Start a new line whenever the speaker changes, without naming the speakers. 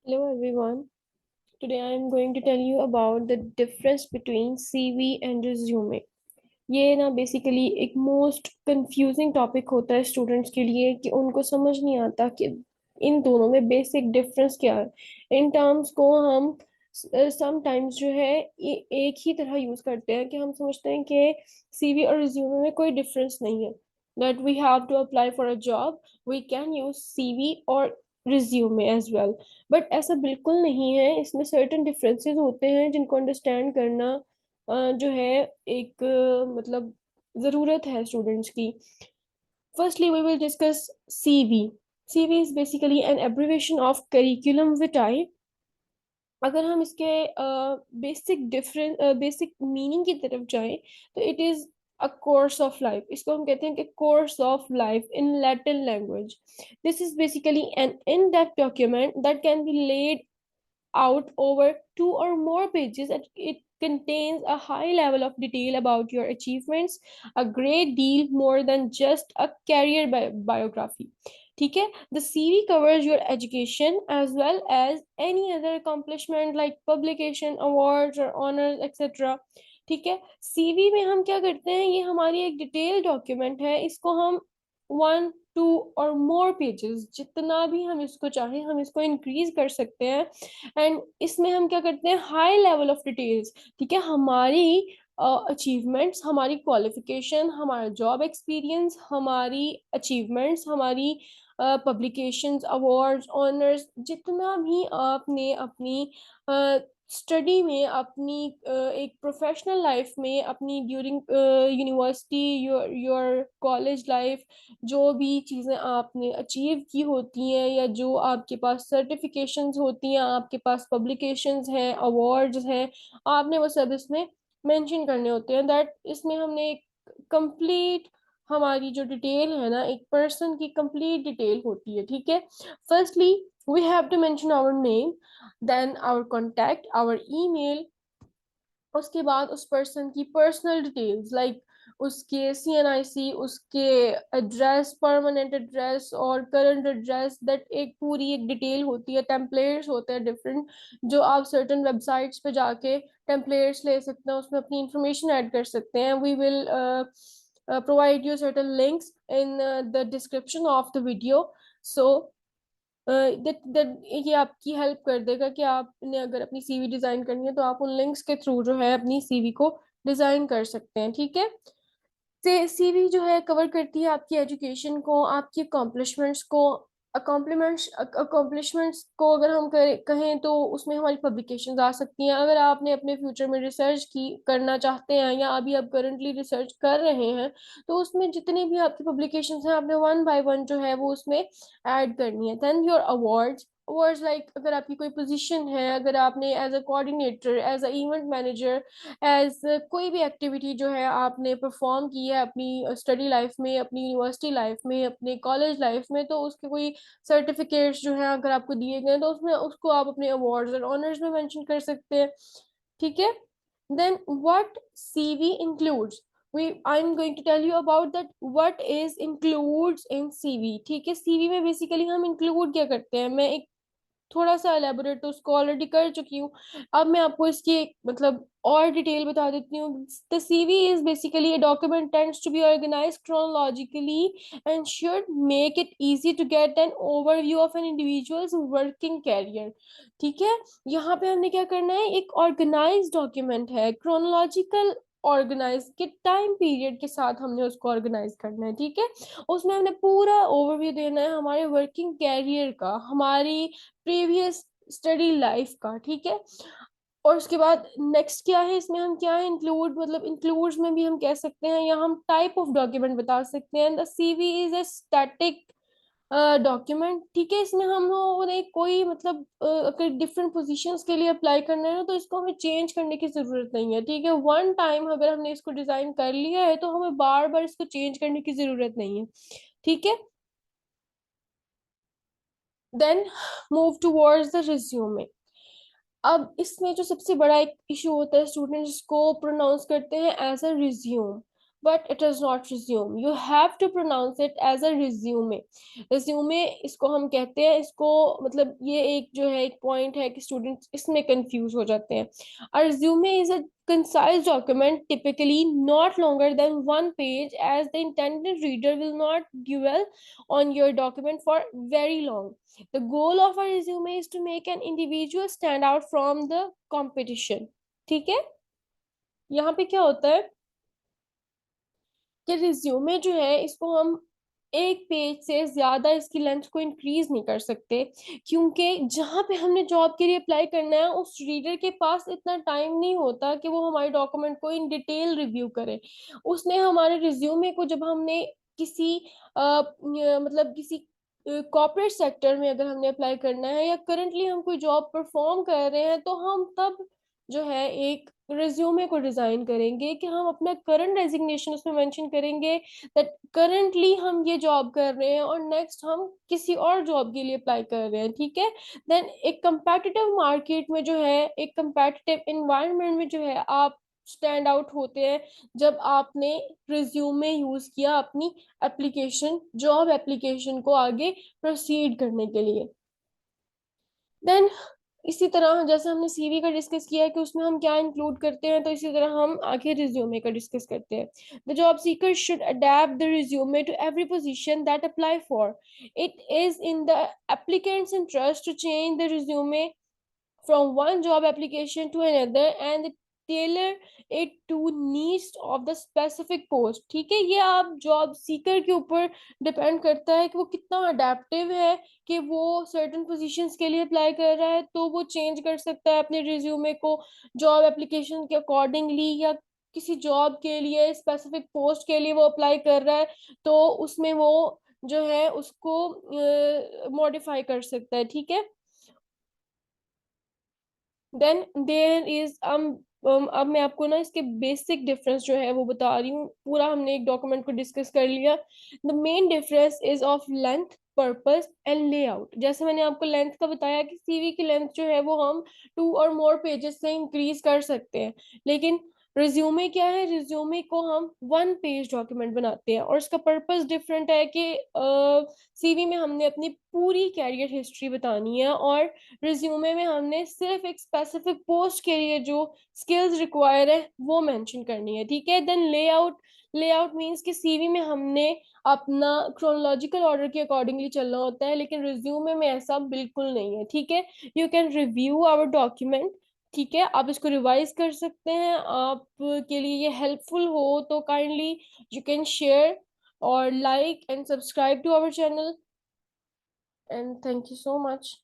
Hello everyone. Today I am going to tell you about the difference between CV and resume. ये ना basically एक most confusing topic होता है students के लिए कि उनको समझ नहीं आता कि इन दोनों में बेसिक डिफरेंस क्या है। इन टर्म्स को हम समटाइम्स जो है एक ही तरह यूज करते हैं कि हम समझते हैं कि सीवी और रिज्यूमे में कोई डिफरेंस नहीं है, that we have to apply for a job we can use CV और रिज्यूमे एज वेल। बट ऐसा बिल्कुल नहीं है, इसमें सर्टेन डिफरेंसेस होते हैं जिनको अंडरस्टैंड करना जो है एक मतलब ज़रूरत है स्टूडेंट्स की। Firstly we will discuss CV. CV is basically an abbreviation of curriculum vitae. अगर हम इसके बेसिक मीनिंग की तरफ जाएं तो it is a course of life. इसको हम कहते हैं कि course of life in Latin language. This is basically an in depth document that can be laid out over two or more pages. It contains a high level of detail about your achievements, a great deal more than just a career biography. ठीक है, the CV covers your education as well as any other accomplishment like publication, awards or honors, etc. ठीक है, CV में हम क्या करते हैं, ये हमारी एक डिटेल डॉक्यूमेंट है। इसको हम 1, 2 और मोर पेजेस, जितना भी हम इसको चाहें हम इसको इंक्रीज कर सकते हैं। एंड इसमें हम क्या करते हैं, हाई लेवल ऑफ डिटेल्स। ठीक है, हमारी अचीवमेंट्स, हमारी क्वालिफिकेशन, हमारा जॉब एक्सपीरियंस, हमारी अचीवमेंट्स, हमारी पब्लिकेशंस, अवार्ड्स, ऑनर्स, जितना भी आपने अपनी स्टडी में, अपनी एक प्रोफेशनल लाइफ में, अपनी during university, your college life, जो भी चीज़ें आपने अचीव की होती हैं या जो आपके पास सर्टिफिकेशंस होती हैं, आपके पास पब्लिकेशंस हैं, अवार्ड्स हैं, आपने वो सब इसमें मेंशन करने होते हैं। दैट इसमें हमने एक कंप्लीट, हमारी जो डिटेल है ना, एक पर्सन की कंप्लीट डिटेल होती है। ठीक है, firstly we have to mention our name, then our contact, our email, उसके बाद उस पर्सन की पर्सनल डिटेल्स लाइक उसके सीएनआईसी, उसके एड्रेस, परमानेंट एड्रेस और करंट एड्रेस। दैट एक पूरी एक डिटेल होती है। टेम्पलेट्स होते हैं डिफरेंट, जो आप सर्टन वेबसाइट्स पे जाके टेम्पलेट्स ले सकते हैं, उसमें अपनी इंफॉर्मेशन ऐड कर सकते हैं। We will provide you certain links in the description of the video. So that ये आपकी हेल्प कर देगा कि आपने अगर अपनी सीवी डिजाइन करनी है तो आप उन लिंक्स के थ्रू जो है अपनी सीवी को डिजाइन कर सकते हैं। ठीक है, से सीवी जो है कवर करती है आपकी एजुकेशन को, आपकी अकॉम्प्लिशमेंट्स को। अकॉम्प्लिशमेंट्स को अगर हम कहें तो उसमें हमारी पब्लिकेशंस आ सकती हैं। अगर आपने अपने फ्यूचर में रिसर्च की करना चाहते हैं या अभी आप करंटली रिसर्च कर रहे हैं तो उसमें जितनी भी आपकी पब्लिकेशंस हैं आपने वन बाय वन जो है वो उसमें ऐड करनी है। Then your awards. Awards like अगर आपकी कोई पोजीशन है, अगर आपने as a coordinator, as a event manager, as कोई भी एक्टिविटी जो है आपने परफॉर्म की है अपनी स्टडी लाइफ में, अपनी यूनिवर्सिटी लाइफ में, अपने कॉलेज लाइफ में, तो उसके कोई सर्टिफिकेट्स जो है अगर आपको दिए गए तो उसमें उसको आप अपने अवार्ड्स और ऑनर्स में मेंशन कर सकते हैं। ठीक है, then what CV includes. we I'm going to tell you about that what is includes in CV। ठीक है, सीवी में बेसिकली हम इंक्लूड क्या करते हैं, मैं एक थोड़ा सा एलेबोरेट तो उसको ऑलरेडी कर चुकी हूँ। अब मैं आपको इसकी मतलब और डिटेल बता देती हूँ। The CV is basically a document tends to be organized chronologically and should make it easy to get an overview of an individual's working career। ठीक है, यहाँ पे हमने क्या करना है, एक ऑर्गेनाइज डॉक्यूमेंट है, क्रोनोलॉजिकल ऑर्गेनाइज के टाइम पीरियड के साथ हमने उसको ऑर्गेनाइज करना है। ठीक है, उसमें हमने पूरा ओवरव्यू देना है हमारे वर्किंग कैरियर का, हमारी प्रीवियस स्टडी लाइफ का। ठीक है, और उसके बाद नेक्स्ट क्या है, इसमें हम क्या है इंक्लूड, मतलब इंक्लूड्स में भी हम कह सकते हैं या हम टाइप ऑफ डॉक्यूमेंट बता सकते हैं। The CV is a static document. ठीक है, इसमें हम लोगों ने कोई मतलब अगर डिफरेंट पोजीशंस के लिए अप्लाई करना है ना तो इसको हमें चेंज करने की जरूरत नहीं है। ठीक है, वन टाइम अगर हमने इसको डिजाइन कर लिया है तो हमें बार बार इसको चेंज करने की जरूरत नहीं है। ठीक है, then move towards the resume. अब इसमें जो सबसे बड़ा एक इशू होता है, स्टूडेंट्स को प्रोनाउंस करते हैं as a resume. but it is not resume. You have to pronounce it as a resume. resume इसको हम कहते हैं, इसको मतलब ये एक जो है एक पॉइंट है कि स्टूडेंट्स इसमें कंफ्यूज हो जाते हैं. A resume is a concise document, typically not longer than one page, as the intended reader will not dwell on your document for very long. The goal of a resume is to make an individual stand out from the competition. ठीक है. यहाँ पे क्या होता है कि resume जो है इसको हम एक पेज से ज्यादा इसकी लेंथ को इंक्रीज नहीं कर सकते, क्योंकि जहां पे हमने जॉब के लिए अप्लाई करना है उस रीडर के पास इतना टाइम नहीं होता कि वो हमारे डॉक्यूमेंट को इन डिटेल रिव्यू करे. उसने हमारे रिज्यूमे को जब हमने किसी मतलब किसी कॉर्पोरेट सेक्टर में अगर हमने अप्लाई करना है या करंटली हम कोई जॉब परफॉर्म कर रहे हैं, तो हम तब जो है एक रिज्यूमे को डिजाइन करेंगे कि हम अपना करंट रेजिग्नेशन उसमें मेंशन करेंगे, दैट करंटली हम ये जॉब कर रहे हैं और नेक्स्ट हम किसी और जॉब के लिए अप्लाई कर रहे हैं. ठीक है. देन एक कंपेटिटिव मार्केट में जो है, एक कंपेटिटिव इन्वायरमेंट में जो है आप स्टैंड आउट होते हैं जब आपने रिज्यूमे यूज किया अपनी एप्लीकेशन, जॉब एप्लीकेशन को आगे प्रोसीड करने के लिए. देन इसी तरह जैसे हमने सीवी का डिस्कस किया है कि उसमें हम क्या इंक्लूड करते हैं, तो इसी तरह हम आगे रिज्यूमे का डिस्कस करते हैं. The job seeker should adapt the resume to every position that apply for. It is in the applicant's interest to change the resume from one job application to another and tailor it to needs of the specific post. ठीक है. ये आप job seeker के ऊपर depend करता है कि वो कितना अडेप्टिव है, कि वो सर्टन पोजीशंस के लिए अप्लाई कर रहा है तो वो चेंज कर सकता है अपने रिज्यूमे को जॉब एप्लीकेशन के अकॉर्डिंगली, या किसी जॉब के लिए स्पेसिफिक पोस्ट के लिए वो अप्लाई कर रहा है तो उसमें वो जो है उसको मॉडिफाई कर सकता है. ठीक है. देन देयर इज अब मैं आपको ना इसके बेसिक डिफरेंस जो है वो बता रही हूँ. पूरा हमने एक डॉक्यूमेंट को डिस्कस कर लिया. The main difference is of length, purpose and layout. जैसे मैंने आपको लेंथ का बताया कि सीवी की लेंथ जो है वो हम 2 और more पेजेस से इंक्रीज कर सकते हैं, लेकिन रिज्यूमे क्या है, रिज्यूमे को हम 1 पेज डॉक्यूमेंट बनाते हैं और इसका पर्पस डिफरेंट है कि सीवी में हमने अपनी पूरी कैरियर हिस्ट्री बतानी है और रिज्यूमे में हमने सिर्फ एक स्पेसिफिक पोस्ट के लिए जो स्किल्स रिक्वायर है वो मेंशन करनी है. ठीक है. देन लेआउट, लेआउट मींस कि सीवी में हमने अपना क्रोनोलॉजिकल ऑर्डर के अकॉर्डिंगली चलना होता है, लेकिन रिज्यूमे में ऐसा बिल्कुल नहीं है. ठीक है. You can review our document. ठीक है. आप इसको रिवाइज कर सकते हैं. आप के लिए ये हेल्पफुल हो तो काइंडली यू कैन शेयर और like and subscribe to our channel, and thank you so much.